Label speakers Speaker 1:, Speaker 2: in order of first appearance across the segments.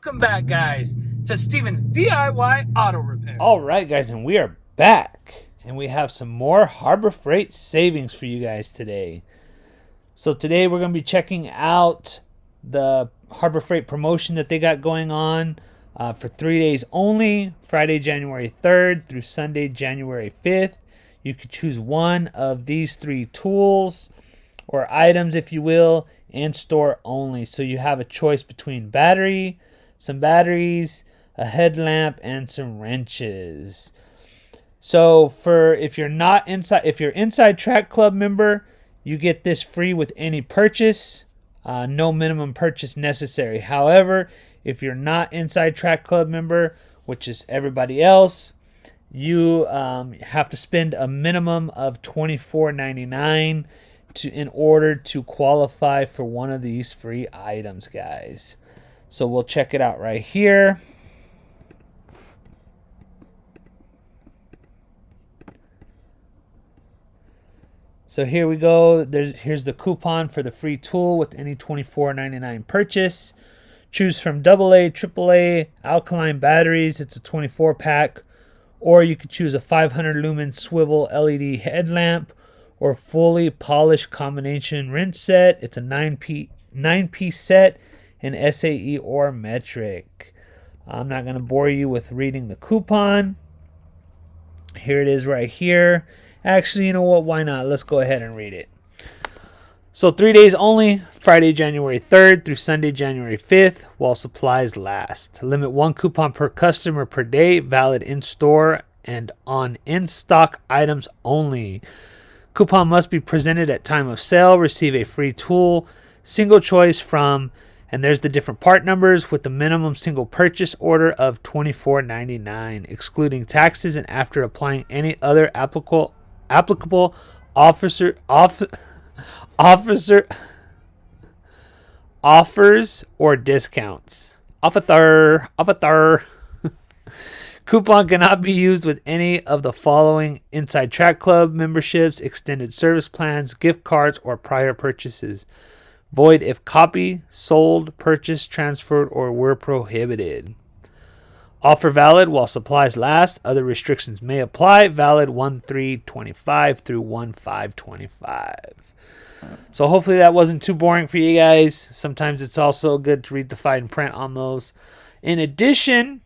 Speaker 1: Welcome back, guys, to Steven's DIY Auto Repair.
Speaker 2: All right, guys, and we are back, and we have some more Harbor Freight savings for you guys today. So today we're going to be checking out the Harbor Freight promotion that they got going on for 3 days only, Friday, January 3rd through Sunday, January 5th. You could choose one of these three tools or items, if you will, and store only. So you have a choice between some batteries, a headlamp, and some wrenches. So if you're inside Track Club member, you get this free with any purchase. No minimum purchase necessary. However, if you're not inside Track Club member, which is everybody else, you have to spend a minimum of $24.99 in order to qualify for one of these free items, guys. So we'll check it out right here. So here we go. Here's the coupon for the free tool with any $24.99 purchase. Choose from AA, AAA, alkaline batteries. It's a 24 pack. Or you could choose a 500 lumen swivel LED headlamp or fully polished combination wrench set. It's a 9-piece set in SAE or metric. I'm not going to bore you with reading the coupon. Here it is right here. Actually, you know what? Why not? Let's go ahead and read it. So 3 days only, Friday, January 3rd through Sunday, January 5th, while supplies last. Limit one coupon per customer per day, valid in-store and on in-stock items only. Coupon must be presented at time of sale. Receive a free tool, single choice from, and there's the different part numbers with the minimum single purchase order of $24.99, excluding taxes and after applying any other applicable offers or discounts. Offer. Coupon cannot be used with any of the following Inside Track Club memberships, extended service plans, gift cards, or prior purchases. Void if copy, sold, purchased, transferred, or were prohibited. Offer valid while supplies last. Other restrictions may apply. Valid 1/3/25 through 1/5/25. So hopefully that wasn't too boring for you guys. Sometimes it's also good to read the fine print on those. In addition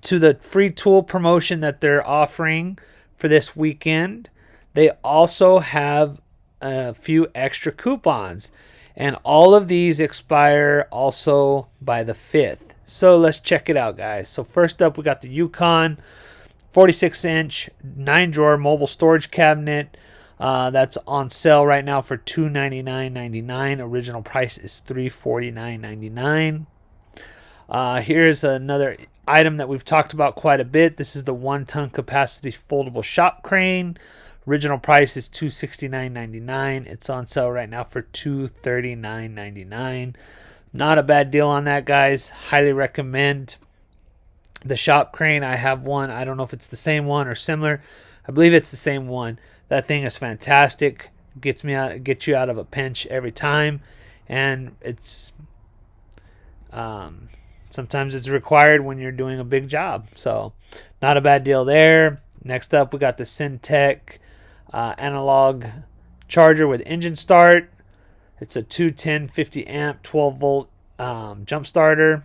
Speaker 2: to the free tool promotion that they're offering for this weekend, they also have a few extra coupons. And all of these expire also by the 5th. So let's check it out, guys. So first up, we got the Yukon 46-inch 9-drawer mobile storage cabinet. That's on sale right now for $299.99. Original price is $349.99. Here's another item that we've talked about quite a bit. This is the 1-ton capacity foldable shop crane. Original price is $269.99. It's on sale right now for $239.99. Not a bad deal on that, guys. Highly recommend the shop crane. I have one. I don't know if it's the same one or similar. I believe it's the same one. That thing is fantastic. Gets you out of a pinch every time, and it's sometimes it's required when you're doing a big job. So, not a bad deal there. Next up, we got the Syntec analog charger with engine start. It's a 210 50 amp 12 volt jump starter.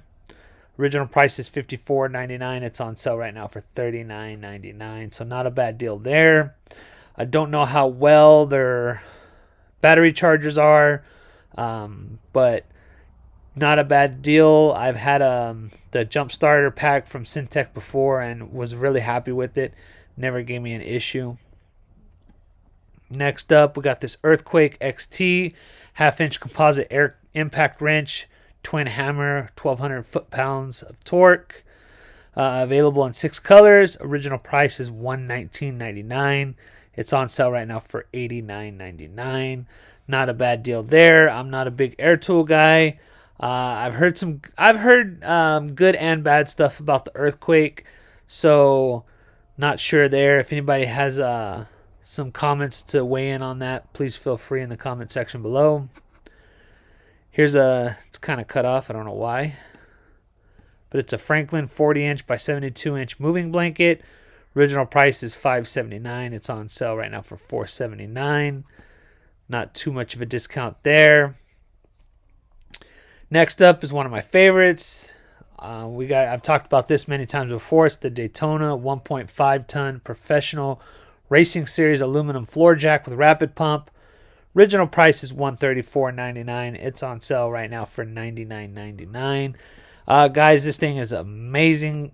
Speaker 2: Original price is $54.99. It's on sale right now for $39.99. So not a bad deal there. I don't know how well their battery chargers are, but not a bad deal. I've had the jump starter pack from Syntec before and was really happy with it. Never gave me an issue. Next up, we got this Earthquake XT half-inch composite air impact wrench, twin hammer, 1,200 foot-pounds of torque. Available in 6 colors. Original price is $119.99. It's on sale right now for $89.99. Not a bad deal there. I'm not a big air tool guy. I've heard good and bad stuff about the Earthquake, so not sure there. If anybody has some comments to weigh in on that, please feel free in the comment section below. It's kind of cut off. I don't know why. but it's a Franklin 40-inch by 72-inch moving blanket. Original price is $579. It's on sale right now for $479. Not too much of a discount there. Next up is one of my favorites. I've talked about this many times before. It's the Daytona 1.5 ton professional racing series aluminum floor jack with rapid pump. Original price is $134.99. It's on sale right now for $99.99. Guys, this thing is an amazing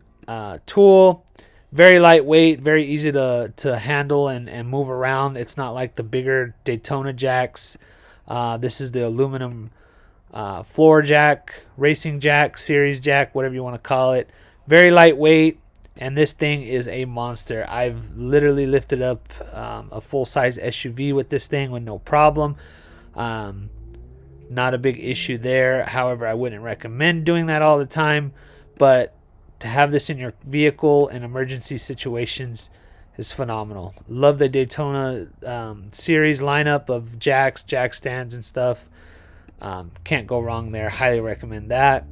Speaker 2: tool. Very lightweight, very easy to handle and move around. It's not like the bigger Daytona jacks. This is the aluminum floor jack, racing jack, series jack, whatever you want to call it. Very lightweight, and this thing is a monster. I've literally lifted up a full-size SUV with this thing with no problem. Not a big issue there. However, I wouldn't recommend doing that all the time, but to have this in your vehicle in emergency situations is phenomenal. Love the Daytona series lineup of jacks, jack stands, and stuff. Can't go wrong there. Highly recommend that.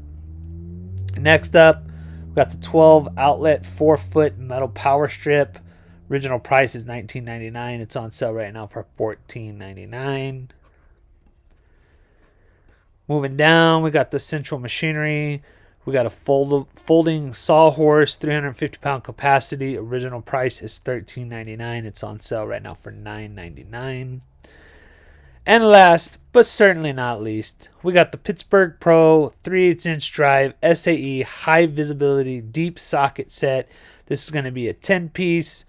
Speaker 2: Next up, we got the 12 outlet 4-foot metal power strip. Original price is $19.99. It's on sale right now for $14.99. Moving down, we got the Central Machinery. We got a folding sawhorse, 350-pound capacity. Original price is $13.99. It's on sale right now for $9.99. And last, but certainly not least, we got the Pittsburgh Pro 3/8-inch drive SAE high visibility deep socket set. This is going to be a 10-piece.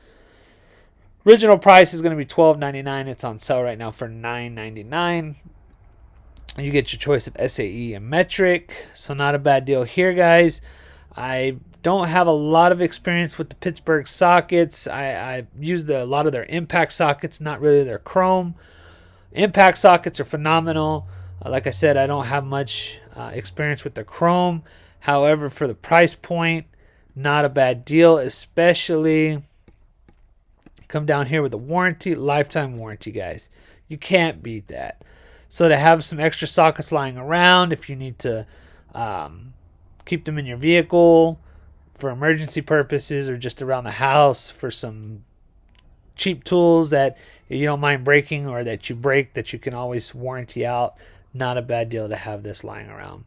Speaker 2: Original price is going to be $12.99. It's on sale right now for $9.99. You get your choice of SAE and metric, so not a bad deal here, guys. I don't have a lot of experience with the Pittsburgh sockets. I used a lot of their impact sockets, not really their chrome. Impact sockets are phenomenal. Like I said, I don't have much experience with the chrome. However, for the price point, not a bad deal, especially come down here with a warranty, lifetime warranty, guys. You can't beat that. So to have some extra sockets lying around if you need to keep them in your vehicle for emergency purposes or just around the house for some cheap tools that you don't mind breaking or that you break that you can always warranty out, not a bad deal to have this lying around.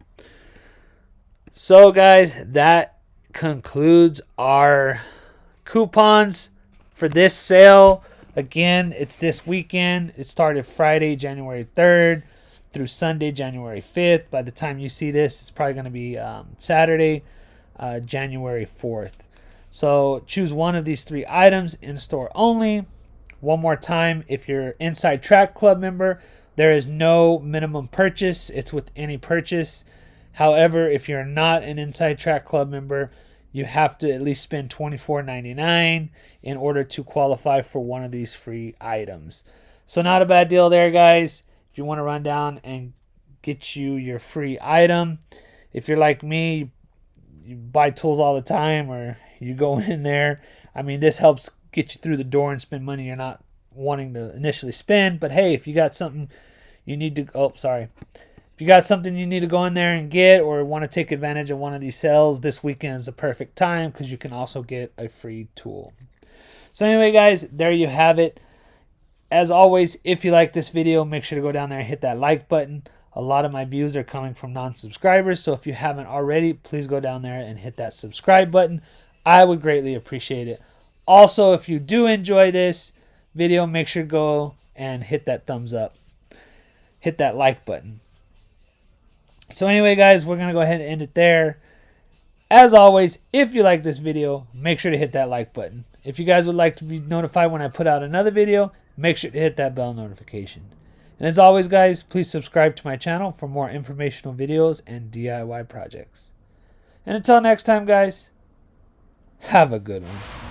Speaker 2: So guys, that concludes our coupons for this sale. Again, it's this weekend. It started Friday, January 3rd through Sunday, January 5th. By the time you see this, it's probably going to be Saturday, January 4th. So choose one of these 3 items in store only. One more time, if you're Inside Track Club member, there is no minimum purchase. It's with any purchase. However, if you're not an Inside Track Club member, you have to at least spend $24.99 in order to qualify for one of these free items. So not a bad deal there, guys. If you want to run down and get you your free item. If you're like me, you buy tools all the time or you go in there. I mean, this helps get you through the door and spend money you're not wanting to initially spend. But hey, if you got something you need to... If you got something you need to go in there and get or want to take advantage of one of these sales, this weekend is the perfect time because you can also get a free tool. So anyway, guys, there you have it. As always, if you like this video, make sure to go down there and hit that like button. A lot of my views are coming from non-subscribers, so if you haven't already, please go down there and hit that subscribe button. I would greatly appreciate it. Also, if you do enjoy this video, make sure to go and hit that thumbs up. Hit that like button. So anyway, guys, we're going to go ahead and end it there. As always, if you like this video, make sure to hit that like button. If you guys would like to be notified when I put out another video, make sure to hit that bell notification. And as always, guys, please subscribe to my channel for more informational videos and DIY projects. And until next time, guys, have a good one.